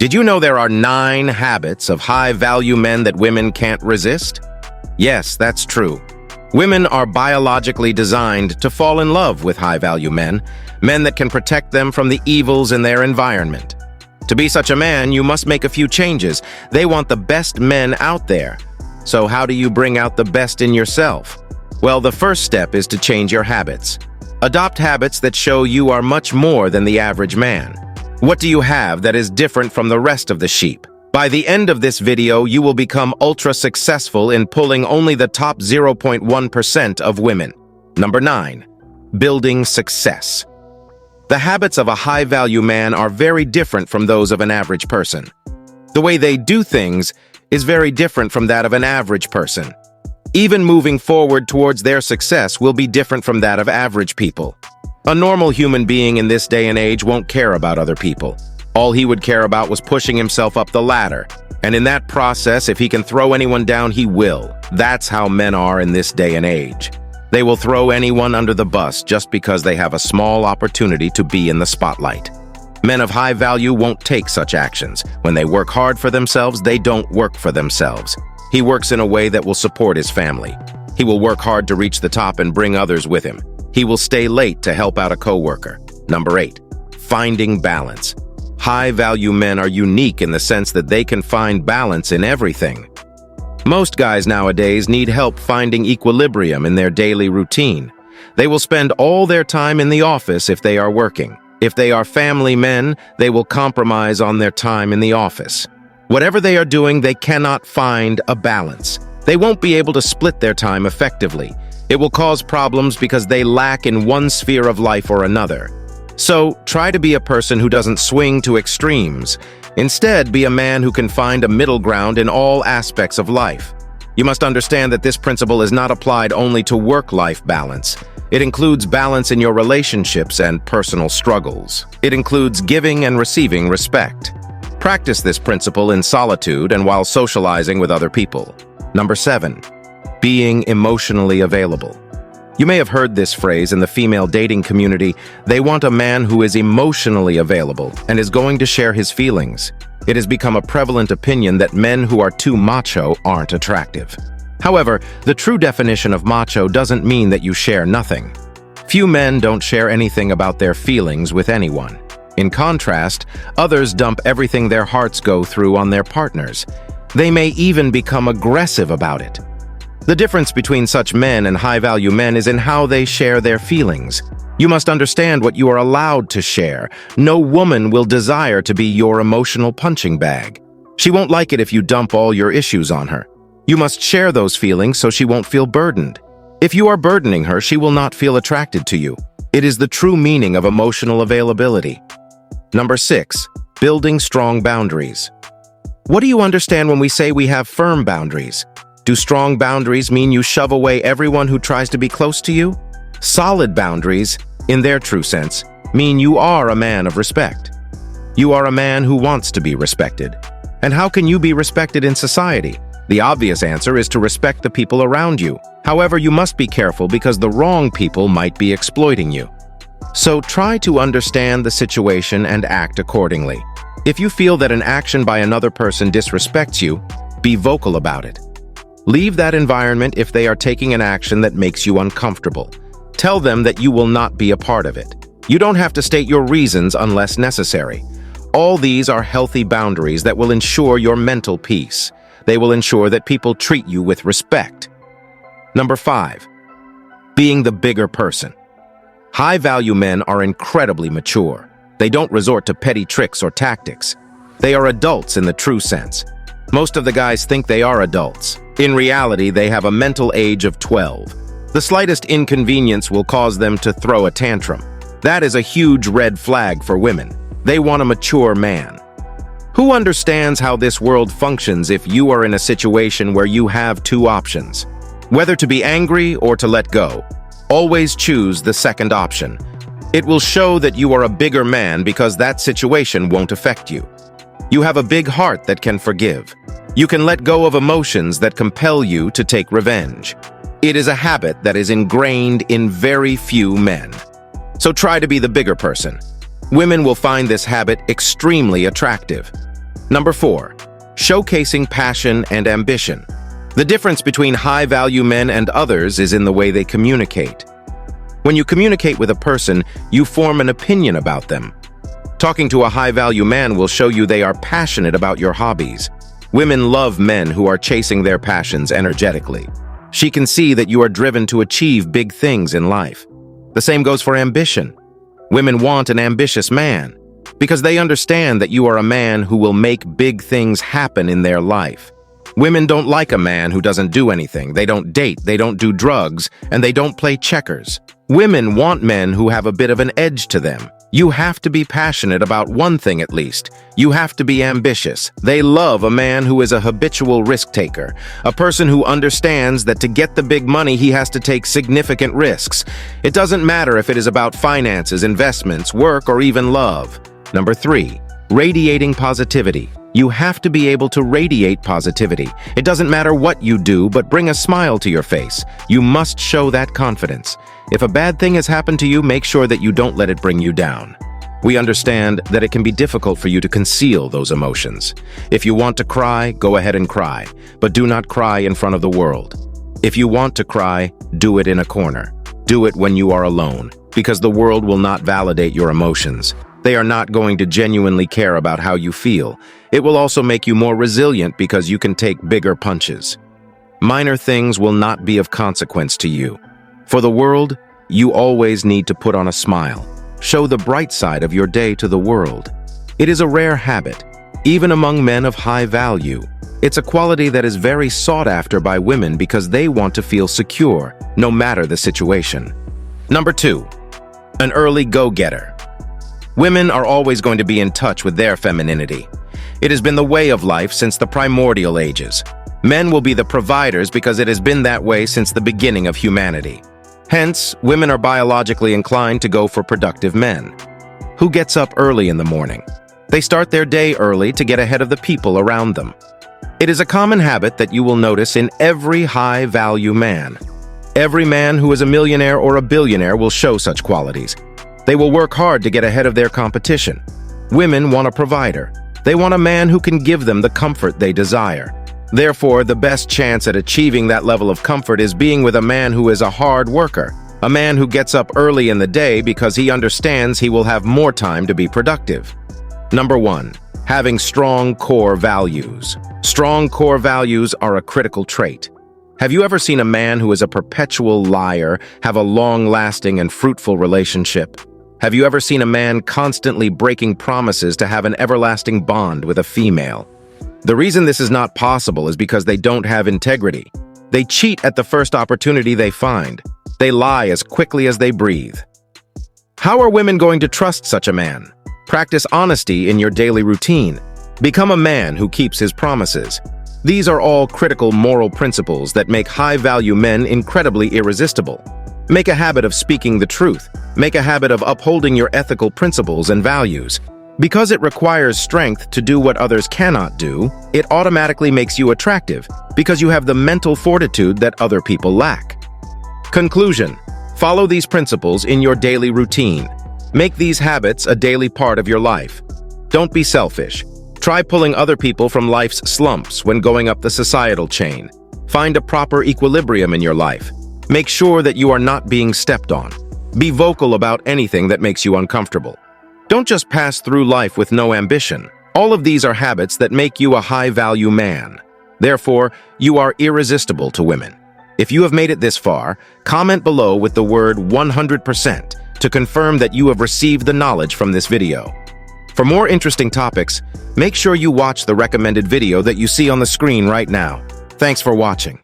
Did you know there are 9 habits of high-value men that women can't resist? Yes, that's true. Women are biologically designed to fall in love with high-value men that can protect them from the evils in their environment. To be such a man, you must make a few changes. They want the best men out there. So how do you bring out the best in yourself? Well, the first step is to change your habits. Adopt habits that show you are much more than the average man. What do you have that is different from the rest of the sheep? By the end of this video, you will become ultra-successful in pulling only the top 0.1% of women. Number 9. Building success. The habits of a high-value man are very different from those of an average person. The way they do things is very different from that of an average person. Even moving forward towards their success will be different from that of average people. A normal human being in this day and age won't care about other people. All he would care about was pushing himself up the ladder. And in that process, if he can throw anyone down, he will. That's how men are in this day and age. They will throw anyone under the bus just because they have a small opportunity to be in the spotlight. Men of high value won't take such actions. When they work hard for themselves, they don't work for themselves. He works in a way that will support his family. He will work hard to reach the top and bring others with him. He will stay late to help out a coworker. Number 8. Finding balance. High-value men are unique in the sense that they can find balance in everything. Most guys nowadays need help finding equilibrium in their daily routine. They will spend all their time in the office if they are working. If they are family men, they will compromise on their time in the office. Whatever they are doing, they cannot find a balance. They won't be able to split their time effectively. It will cause problems because they lack in one sphere of life or another. So, try to be a person who doesn't swing to extremes. Instead, be a man who can find a middle ground in all aspects of life. You must understand that this principle is not applied only to work-life balance. It includes balance in your relationships and personal struggles. It includes giving and receiving respect. Practice this principle in solitude and while socializing with other people. Number 7. Being emotionally available. You may have heard this phrase in the female dating community. They want a man who is emotionally available and is going to share his feelings. It has become a prevalent opinion that men who are too macho aren't attractive. However, the true definition of macho doesn't mean that you share nothing. Few men don't share anything about their feelings with anyone. In contrast, others dump everything their hearts go through on their partners. They may even become aggressive about it. The difference between such men and high-value men is in how they share their feelings. You must understand what you are allowed to share. No woman will desire to be your emotional punching bag. She won't like it if you dump all your issues on her. You must share those feelings so she won't feel burdened. If you are burdening her, she will not feel attracted to you. It is the true meaning of emotional availability. Number 6. Building strong boundaries. What do you understand when we say we have firm boundaries? Do strong boundaries mean you shove away everyone who tries to be close to you? Solid boundaries, in their true sense, mean you are a man of respect. You are a man who wants to be respected. And how can you be respected in society? The obvious answer is to respect the people around you. However, you must be careful because the wrong people might be exploiting you. So try to understand the situation and act accordingly. If you feel that an action by another person disrespects you, be vocal about it. Leave that environment if they are taking an action that makes you uncomfortable. Tell them that you will not be a part of it. You don't have to state your reasons unless necessary. All these are healthy boundaries that will ensure your mental peace. They will ensure that people treat you with respect. Number 5. Being the bigger person. High-value men are incredibly mature. They don't resort to petty tricks or tactics. They are adults in the true sense. Most of the guys think they are adults. In reality, they have a mental age of 12. The slightest inconvenience will cause them to throw a tantrum. That is a huge red flag for women. They want a mature man. Who understands how this world functions if you are in a situation where you have 2 options? Whether to be angry or to let go. Always choose the second option. It will show that you are a bigger man because that situation won't affect you. You have a big heart that can forgive. You can let go of emotions that compel you to take revenge. It is a habit that is ingrained in very few men. So try to be the bigger person. Women will find this habit extremely attractive. Number 4. Showcasing passion and ambition. The difference between high-value men and others is in the way they communicate. When you communicate with a person, you form an opinion about them. Talking to a high-value man will show you they are passionate about your hobbies. Women love men who are chasing their passions energetically. She can see that you are driven to achieve big things in life. The same goes for ambition. Women want an ambitious man because they understand that you are a man who will make big things happen in their life. Women don't like a man who doesn't do anything. They don't date, they don't do drugs, and they don't play checkers. Women want men who have a bit of an edge to them. You have to be passionate about one thing at least. You have to be ambitious. They love a man who is a habitual risk taker, a person who understands that to get the big money he has to take significant risks. It doesn't matter if it is about finances, investments, work, or even love. Number 3, radiating positivity. You have to be able to radiate positivity. It doesn't matter what you do, but bring a smile to your face. You must show that confidence. If a bad thing has happened to you, make sure that you don't let it bring you down. We understand that it can be difficult for you to conceal those emotions. If you want to cry, go ahead and cry, but do not cry in front of the world. If you want to cry, do it in a corner. Do it when you are alone, because the world will not validate your emotions. They are not going to genuinely care about how you feel. It will also make you more resilient because you can take bigger punches. Minor things will not be of consequence to you. For the world, you always need to put on a smile. Show the bright side of your day to the world. It is a rare habit, even among men of high value. It's a quality that is very sought after by women because they want to feel secure, no matter the situation. Number 2, an early go-getter. Women are always going to be in touch with their femininity. It has been the way of life since the primordial ages. Men will be the providers because it has been that way since the beginning of humanity. Hence, women are biologically inclined to go for productive men. Who gets up early in the morning? They start their day early to get ahead of the people around them. It is a common habit that you will notice in every high-value man. Every man who is a millionaire or a billionaire will show such qualities. They will work hard to get ahead of their competition. Women want a provider. They want a man who can give them the comfort they desire. Therefore, the best chance at achieving that level of comfort is being with a man who is a hard worker, a man who gets up early in the day because he understands he will have more time to be productive. Number 1, having strong core values. Strong core values are a critical trait. Have you ever seen a man who is a perpetual liar have a long-lasting and fruitful relationship? Have you ever seen a man constantly breaking promises to have an everlasting bond with a female? The reason this is not possible is because they don't have integrity. They cheat at the first opportunity they find. They lie as quickly as they breathe. How are women going to trust such a man? Practice honesty in your daily routine. Become a man who keeps his promises. These are all critical moral principles that make high-value men incredibly irresistible. Make a habit of speaking the truth. Make a habit of upholding your ethical principles and values. Because it requires strength to do what others cannot do, it automatically makes you attractive because you have the mental fortitude that other people lack. Conclusion: follow these principles in your daily routine. Make these habits a daily part of your life. Don't be selfish. Try pulling other people from life's slumps when going up the societal chain. Find a proper equilibrium in your life. Make sure that you are not being stepped on. Be vocal about anything that makes you uncomfortable. Don't just pass through life with no ambition. All of these are habits that make you a high-value man. Therefore, you are irresistible to women. If you have made it this far, comment below with the word 100% to confirm that you have received the knowledge from this video. For more interesting topics, make sure you watch the recommended video that you see on the screen right now. Thanks for watching.